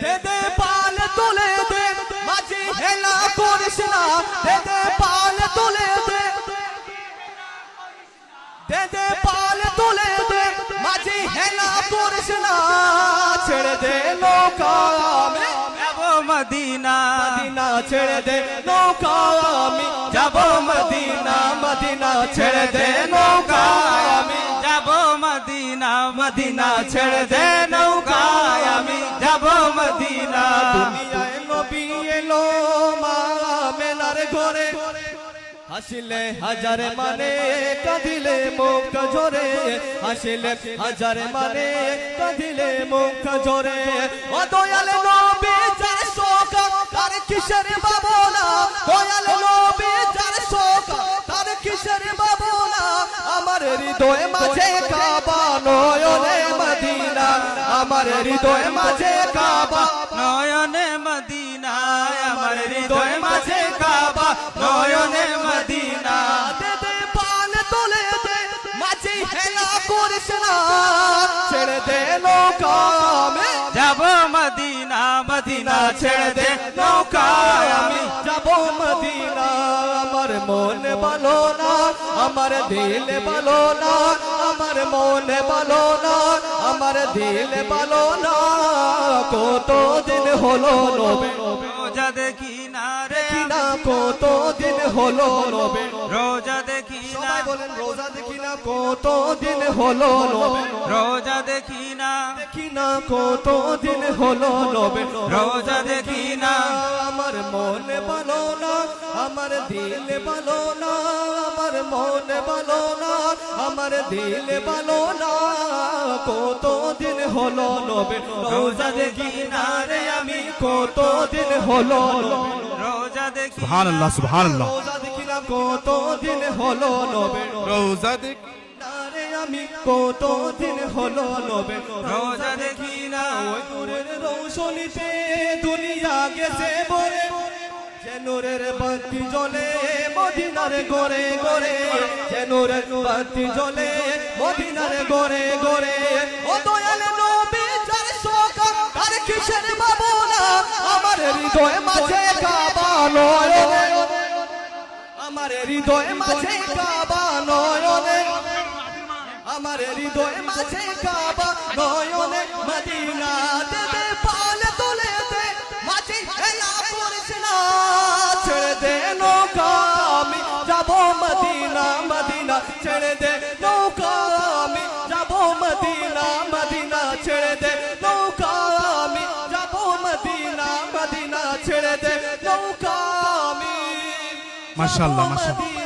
দে দে পাল তুলে দে মাঝি হেলা করিস না দে দে পাল তুলে দে দে দে পাল তুলে দে মাঝি হেলা করিস না ছেড়ে দে নৌকা আমি যাব মদিনা মদিনা ছেড়ে দে নৌকা আমি যাব মদিনা মদিনা ছেড়ে দে নৌকা আমি যাব মদিনা মদিনা ছেড়ে দে নৌকা আমি যাব মদিনা দুনিয়ায় নবী এলো মা মেলার ঘরে হাসিলে হাজার মানে কাঁদিলে মুখ ঝরে হাসিলে হাজার মানে কাঁদিলে মুখ ঝরে ও দয়াল নবী যার শোক তার কিসের বাবনা দয়াল নবী যার শোক তার কিসের বাবনা আমার হৃদয় মাঝে কাবা নয়নে মদিনা আমার হৃদয় মাঝে কাবা নয়নে মদিনা আমার হৃদয় মাঝে কাবা নয়নে মদিনা দে দে পাল তোলে দে মাঝি হেলা করিস না ছেড়ে দে নৌকা আমি যাব মদিনা মদিনা ছেড়ে দে নৌকা আমি যাব মদিনা আমার মন ভালো না আমার দিল ভালো না আমার মন ভালো না আমার দিল ভালো না কত দিন হলো নবে রোজা দেখি না রে না কত দিন হলো নবে রোজা দেখি না সবাই বলেন রোজা দেখি না কত দিন হলো নবে রোজা দেখি না দেখি না কত দিন হলো নবে রোজা দেখি না আমার মন ভালো না আমার দিল ভালো না আমার মন ভালো না আমার দিল ভালো না কত দিন হলো নবে রোজা দেখি না রে আমি কত দিন হলো নবে রোজা দেখি সুবহানাল্লাহ সুবহানাল্লাহ রোজা দেখি না কত দিন হলো নবে রোজা দেখি না রে আমি কত দিন হলো নবে রোজা দেখি না ওই নূরের রৌশনীতে দুনিয়া গেছে ভরে যে নূরের বাতি জ্বলে মদিনার ঘরে ঘরে যে নূরের বাতি জ্বলে মদিনার ঘরে ঘরে ও দয়াল নবী যার শোক তার কিসের বাবনা আমার হৃদয় মাঝে কাবা নয়নে আমার হৃদয় মাঝে কাবা নয়নে আমার হৃদয় মাঝে কাবা নয়নে মদিনা দে দে পাল তোলে দে মাঝে হেলা করিস না ছেড়ে দে নৌকা আমি যাব মদিনা মদিনা ছেড়ে দে নৌকা আমি যাব মদিনা মদিনা ছেড়ে দে নৌকা আমি যাব মদিনা মদিনা ছেড়ে দে নৌকা আমি মাশাআল্লাহ মাশাআল্লাহ